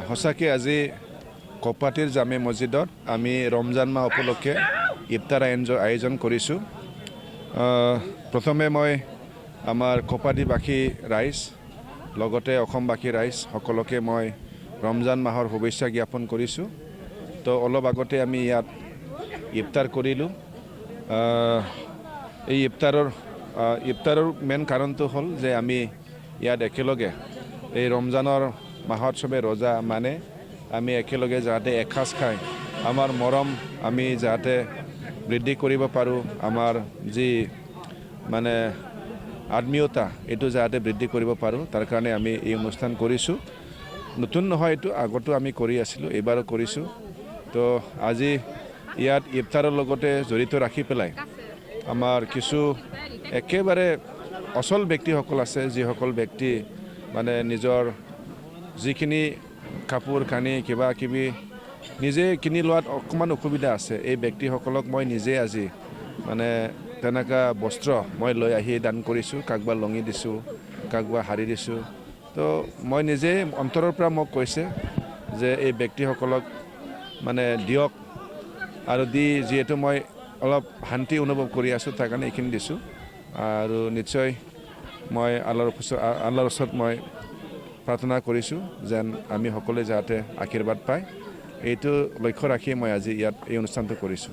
সঁচাকৈ আজি কপাটিৰ জামে মছজিদত আমি ৰমজান মাহ উপলক্ষে ইফতাৰ আয়োজন কৰিছোঁ। প্ৰথমে মই আমাৰ কপাটিবাসী ৰাইজ লগতে অসমবাসী ৰাইজ সকলোকে মই ৰমজান মাহৰ শুভেচ্ছা জ্ঞাপন কৰিছোঁ। তো অলপ আগতে আমি ইয়াত ইফতাৰ কৰিলোঁ। এই ইফতাৰৰ মেইন কাৰণটো হ'ল যে আমি ইয়াত একেলগে এই ৰমজানৰ মাহত চবে ৰোজা মানে আমি একেলগে যাতে এসাঁজ খাই আমাৰ মৰম আমি যাতে বৃদ্ধি কৰিব পাৰোঁ, আমাৰ যি মানে আত্মীয়তা এইটো যাতে বৃদ্ধি কৰিব পাৰোঁ, তাৰ কাৰণে আমি এই অনুষ্ঠান কৰিছোঁ। নতুন নহয়, এইটো আগতো আমি কৰি আছিলোঁ, এইবাৰো কৰিছোঁ। তো আজি ইয়াত ইফতাৰৰ লগতে জড়িত ৰাখি পেলাই আমাৰ কিছু একেবাৰে অচল ব্যক্তিসকল আছে, যিসকল ব্যক্তি মানে নিজৰ যিখিনি কাপোৰ কানি কিবা কিবি নিজে কিনি লোৱাত অকণমান অসুবিধা আছে, এই ব্যক্তিসকলক মই নিজে আজি মানে তেনেকুৱা বস্ত্ৰ মই লৈ আহি দান কৰিছোঁ। কাকবা লঙি দিছোঁ, কাকবা শাৰী দিছোঁ। তো মই নিজে অন্তৰৰ পৰা মোক কৈছে যে এই ব্যক্তিসকলক মানে দিয়ক, আৰু দি যিহেতু মই অলপ শান্তি অনুভৱ কৰি আছোঁ তাৰ কাৰণে এইখিনি দিছোঁ। আৰু নিশ্চয় মই আল্লাহৰ ওচৰত মই প্ৰাৰ্থনা কৰিছোঁ যেন আমি সকলোৱে যাতে আশীৰ্বাদ পায়, এইটো লক্ষ্য ৰাখি মই আজি ইয়াত এই অনুষ্ঠানটো কৰিছোঁ।